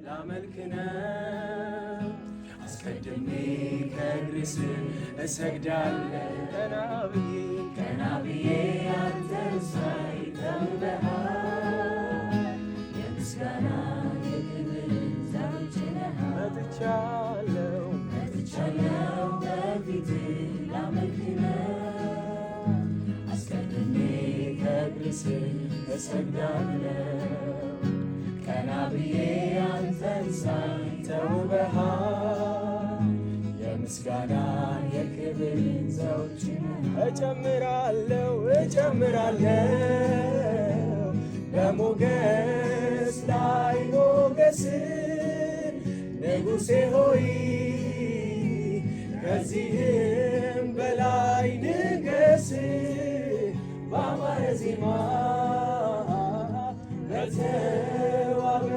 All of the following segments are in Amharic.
ላመልክ ነው አስቀድሜ ከእግር ስር እሰግዳለሁ ቀና ብዬ አንተን ሳይ ተውበሃል የምስጋና የክብር ዘውድ ነሃል መጥቻለሁ በፊትህ ላመልክ ነው አስቀድሜ ከእግር ስር እሰግዳለሁ ቀና ብዬ አንተን ሳይ ተውበሃል የምስጋናን የክብርን ዘውድ እጨምራለሁ በሞገስ ላይ ሞገስን ንጉሴ ሆይ ከዚህም በላይ ንገስ በአማረ ዜማ በተዋበ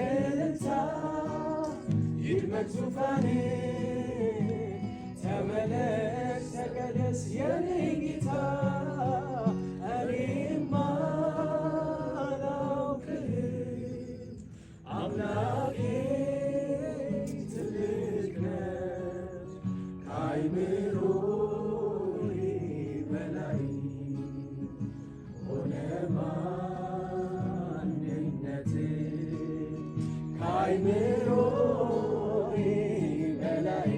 እልልታ ይድመቅ ዙፋኔ ተመለስ ተቀደስ የኔ ጌታ እኔማ አላውቅህም አምላኬ ትልቅ ነህ ከአእምሮዬ በላይ ሆነ ማንነትህ ከአእምሮዬ በላይ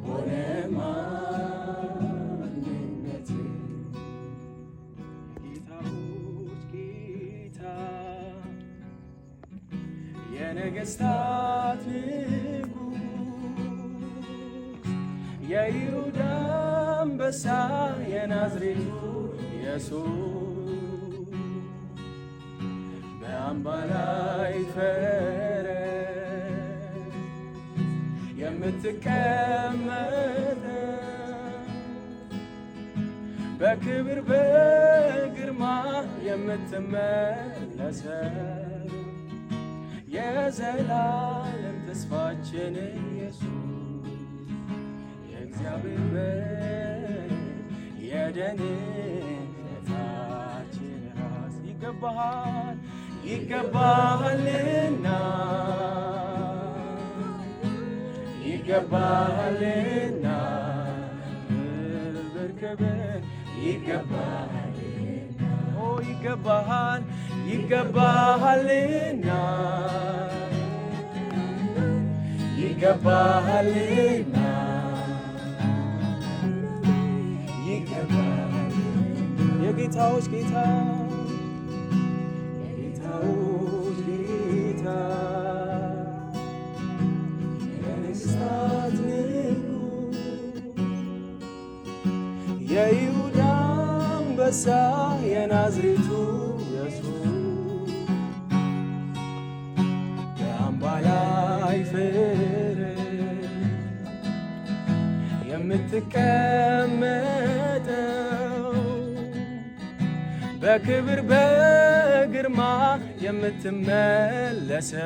ሆነ ማንነትህ የጌታዎች ጌታ የነገሥታት ንጉሥ የይሁዳ አንበሳ የናዝሬቱ ኢየሱስ በአምባ ላይ ፈረስ የምትቀመጠው በክብር በግርማ የምትመለሰው የዘላለም ተስፋችን ኢየሱስ የእግዚአብሔር በግ የደህንነታችን ራስ ይገባሃልና ክብር ይገባሃልና ይገባሃልና የጌታዎች ጌታ የነገሥታት ንጉሥ የይሁዳ አንበሳ የናዝሬቱ ኢየሱስ በአምባ ላይ ፈረስ የምትቀመጠው በክብር በግርማ የምትመለሰው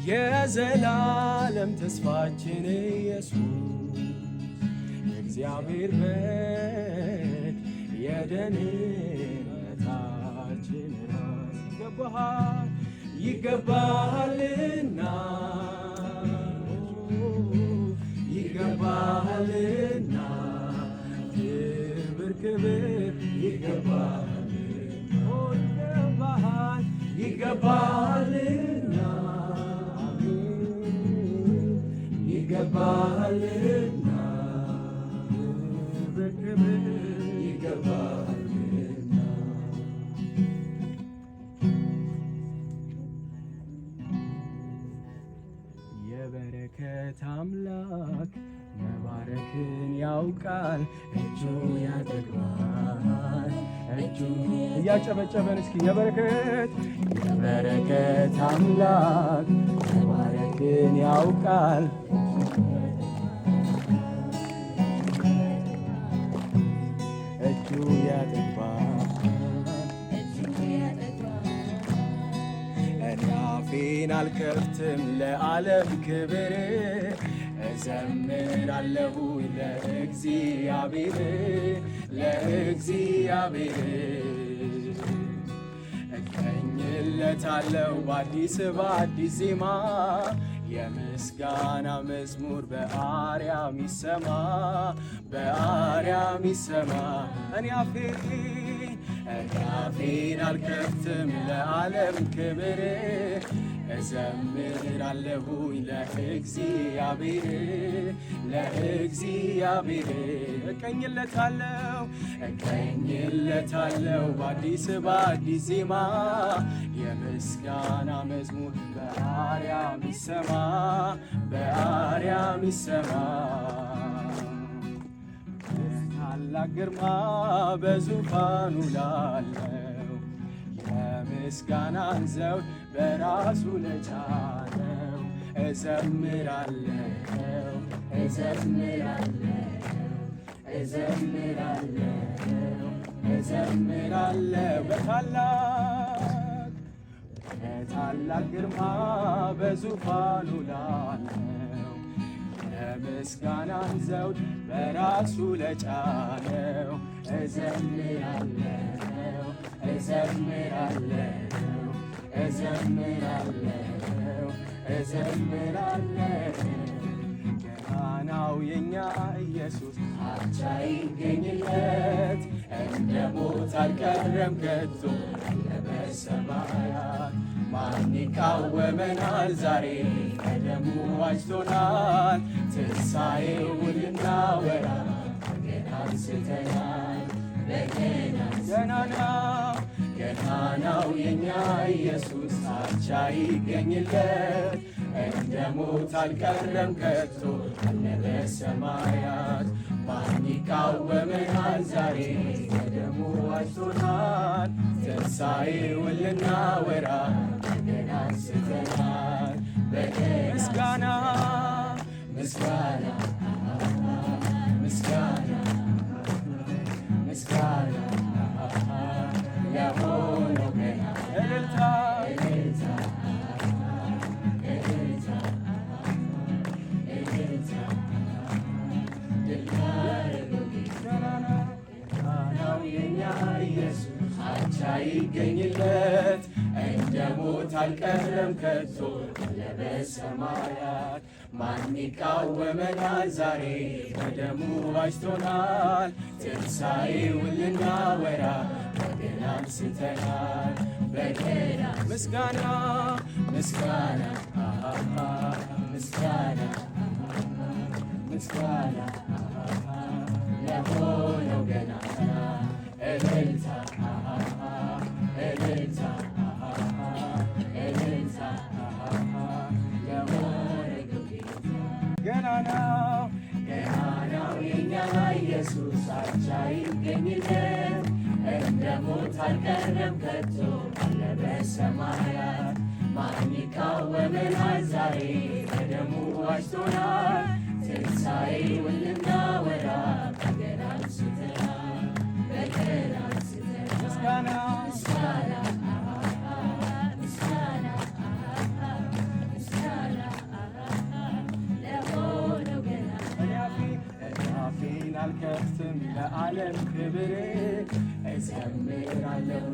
የዘላለም ተስፋችን ኢየሱስ የእግዚአብሔር በግ የደህንነታችን ራስ ይገባሃልና ክብር ይገባሃልና ክብር ይገባሃልና የበረከት አምላክ መባረክን ያውቃል እጁ ያጠግባል እያጨበጨበን እስኪ የበረከት አምላክ መባረክን ያውቃል እጁ ያጠግባል እኔ አፌን አልከፍትም ለዓለም ክብር እዘምራለሁ ለእግዚአብሔር እቀኝለታለሁ እቀኝለታለሁ በአዲስ ዜማ የምስጋና መዝሙር በአርያም ይሰማ እኔ አፌን አልከፍትም ለዓለም ክብር እዘምራለሁኝ ለእግዚአብሔር እቀኝለታለሁ በአዲስ ዜማ የምስጋና መዝሙር በአርያም ይሰማ ታላቅ ግርማ በዙፋኑ ላለው የምስጋናን ዘውድ በራሱ ለጫነው እዘምራለሁ በታላቅ ግርማ በዙፋኑ ላለው የምስጋናን ዘውድ በራሱ ለጫነው እዘምራለሁ ገናናው የኛ ኢየሱስ አቻ ይገኝለት እንደ ሞት አልቀረም ከቶ በሰማያት ማን ይቃወመናል ዛሬ በደሙ ዋጅቶናል ትንሣኤውን ልናወራ በገና አንስተናል ገናናው የኛ ኢየሱስ አቻ ይገኝለት እንደ ሞት አልቀረም ከቶ አለ በሰማያት ማን ይቃወመናል ዛሬ በደሙ ዋጅቶናል ትንሣኤውን ልናወራ በገና አንስተናል ምስጋና ለሆነው ገና እልልታ ገናናው የኛ ኢየሱስ አቻ ይገኝለት እንደ ሞት አልቀረም ከቶ አለ በሰማያት ማን ይቃወመናል ዛሬ በደሙ ዋጅቶናል ትንሣኤውን ልናወራ በገና አንስተናል ምስጋና ለሆነው ገናና እልልታ ገናናው የኛ ኢየሱስ አቻ ይገኝለት እንደ ሞት አልቀረም ከቶ አለ በሰማያት ማን ይቃወመናል ዛሬ በደሙ ዋጅቶናል ትንሣኤውን ልናወራ በገና አንስተናል ምስጋና አፌን አልከፍትም ለዓለም ክብር እዘምራለሁ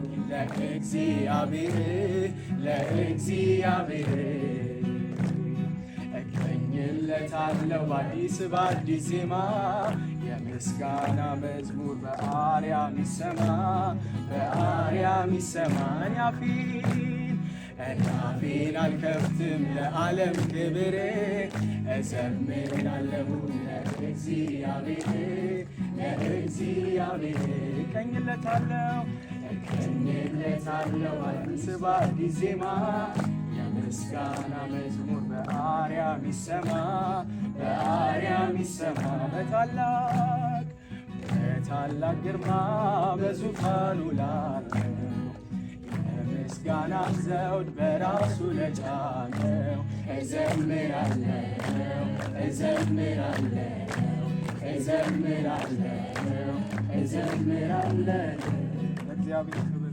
ለእግዚአብሔር እቀኝለታለሁ በአዲስ ዜማ የምስጋና መዝሙር በአርያም ይሰማ እኔ አፌን አልከፍትም ለዓለም ክብር እዘምራለሁ ለእግዚአብሔር እቀኝለታለሁ በአዲስ ዜማ የምስጋና መዝሙር በአርያም ይሰማ በታላቅ ግርማ በዙፋኑ ላለው የምስጋና ዘውድ በራሱ ለጫነው እዘምራለሁ እግዚአብሔር